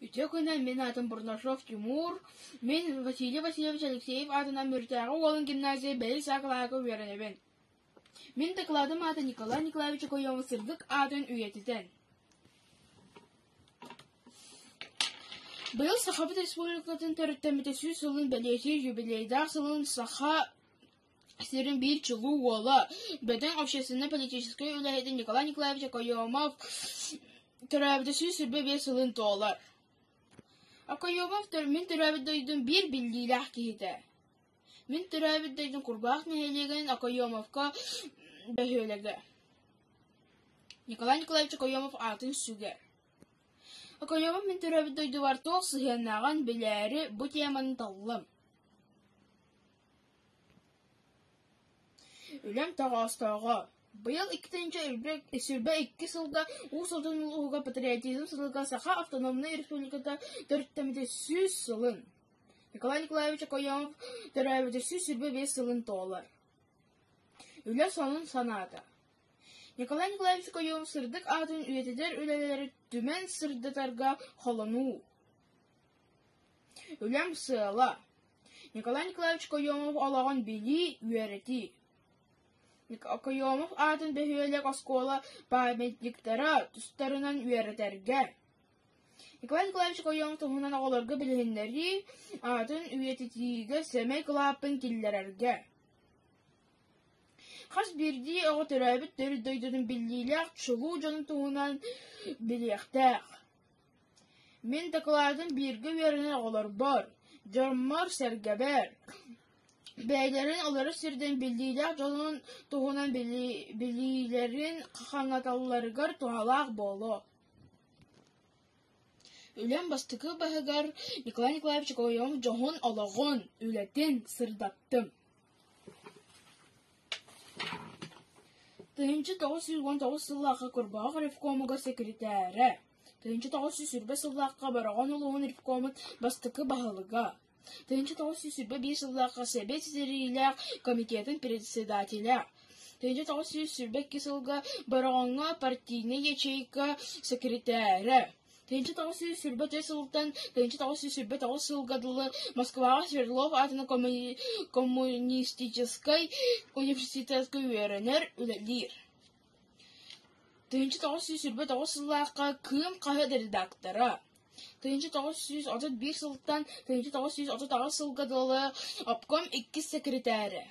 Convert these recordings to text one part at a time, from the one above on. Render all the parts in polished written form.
Ütөкөнен мен атым Бурнашов Тимур, мен Василий Васильевич Алексеев атынан мөртәгы олын гимназия бәйіл сақылағы үйерінебен. Мен докладым аты Николай Николаевич Койомов сырдық атын үйетітен. Бұл Сахабыт Республикатын төріттәмітесіз сылын бәлесі юбилейдақ сылын саха сирин bir чылу ола. Бәден общественно-политической үләйді Николай Николаевич Койомов төрәбітесіз сүрбе бе сылын тоолар. Койомов мен төрәбітдейдің бір білдейләқ кейді. Мен төрәбітдейдің құрбақ мәхелеген Койомовқа бәхеуләгі. Николай Николаевич Койомов атын сүгер. Койомов мен төрәбітдейді бар тоқ сығаннаған біләрі бұ теманы талым. Үлем тағастағы. Быйыл 2-нче сүрбе 2 сылга усылдың ұлыға патриотизм сылыға саха автономный республикада төрттәмеді сүз сылын. Николай Николаевич Койомов төрәбеді сүз сүрбе 5 сылын тоолар. Үле сонын санады. Николай Николаевич Койомов сырдық атын үйетедер үлелері түмен сырдытарға холыну. Үлем сыла. Николай Николаевич Койомов алаған били үйерети. Койомов атын бәхуелек оскола памятниктара тұстарынан үйеретерге. Николай Николаевич Койомов тұғынан оғыларға білгендері атын үйететігі сәмей қылапын келдерерге. Қас бірді оғы түрәбіт түрдойдың білдейлек чылу жанын тұғынан білектәқ. Мен тақыладың біргі веріне оғылар бар. Жармар сәргәбәр. Бәйлерін олары сірден білдейлер жолын тұғынан білейлерін қақаңаталыларығар тұғалақ болу. Үлен бастықы бағығар Николай Николаевич Койомов жоғын олағын үлетін сырдаттым. 1919 сыллаққа күрбағы ревкомыға секретәрі. 1920 сыллаққа бараған олығын ревкомын бастықы бағылыға. 1921 сыллаққа Совет Зерилер комитетин председателя. 1922 сылға барағанға партийный ячейка секретәрі. 1923 сылдан 1929 сылғадылы Москваға Свердлов атына коммунистической университетской үйерінер үлелер. 1929 сыллаққа кім қағыды редактора. 1931 сылдан 1936 сылғадылы обком 2 секретәрі.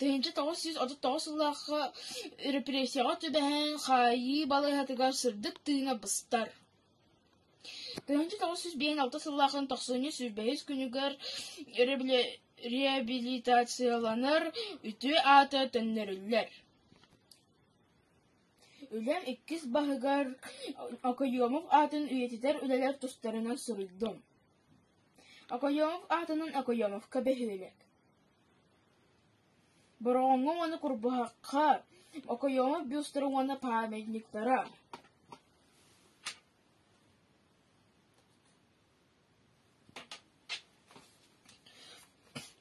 1939 сыллаққа репрессияға түбәген қайы балығатыға сырдық тыйына бұстар. 1956 сыллақын 90 күнігер реабилитацияланыр үті аты төннерілер. Үлем 2 бағығар Койомов атын үйететер үлелер тұстарынан сұрылдым. Койомов атының Койомовқа бәхеулек. Бұрағыңы оны құрбаққа Койомов бюстыры оны памятниктара.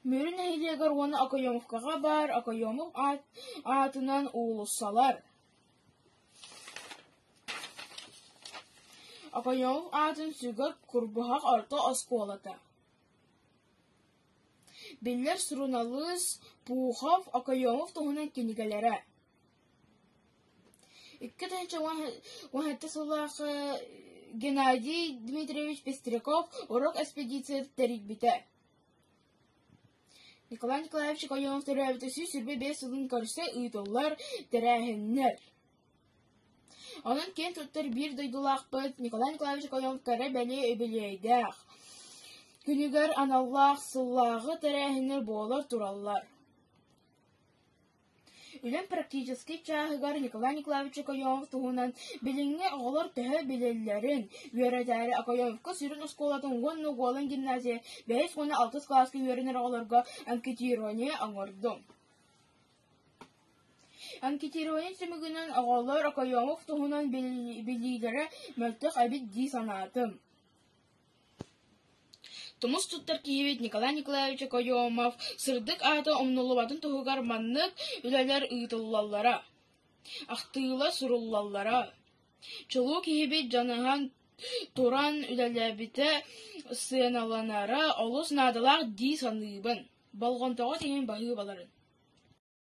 Мөрін әйдегір оны Койомовқаға бар, Койомов атынан ұлысалар. Койомов атын сүгір күрбұғақ арты осколата. Беллер Сруналыз, Пухов, Койомов тұғынан кенігелері. 2-19 сыллақы Геннадий Дмитриевич Пестряков урок экспедиция тәрік біті. Николай Николаевич Койомов түрәбітісі сүрбе 5 сылын көрсе ұйтылар тәрәхіннер. Onun kent tutar bir doydulaq bıt Nikolay Nikolaevich Койомов кәрі бәлі өбілейдәқ. Күнігер аналлақ сыллағы тәрәхінер болар тураллар. Үлен практически чағығар Николай Николаевич Койомов тұғынан біліңе оғылар тәхі білелерін үйеретәрі Койомовқа сүрін ұсколатын 10 олын гимназия 5-16 классы үйерінер оғыларға анкетирование аңырдым. Анкетирование сүмігінен оғылар Койомов тұғынан білейлері мөлтіқ әбет ди санатым. Тумус туттар киевет Николай Николаевич Койомов сырдык аты омнулубатын тугугар маннык үлелер ыйтыллаллара. Ахтыйла суруллаллара. Чулу киевет жаныган туран үлелебите сыналанара олус надалар ди саныбын. Балгонтоға теген байы баларын.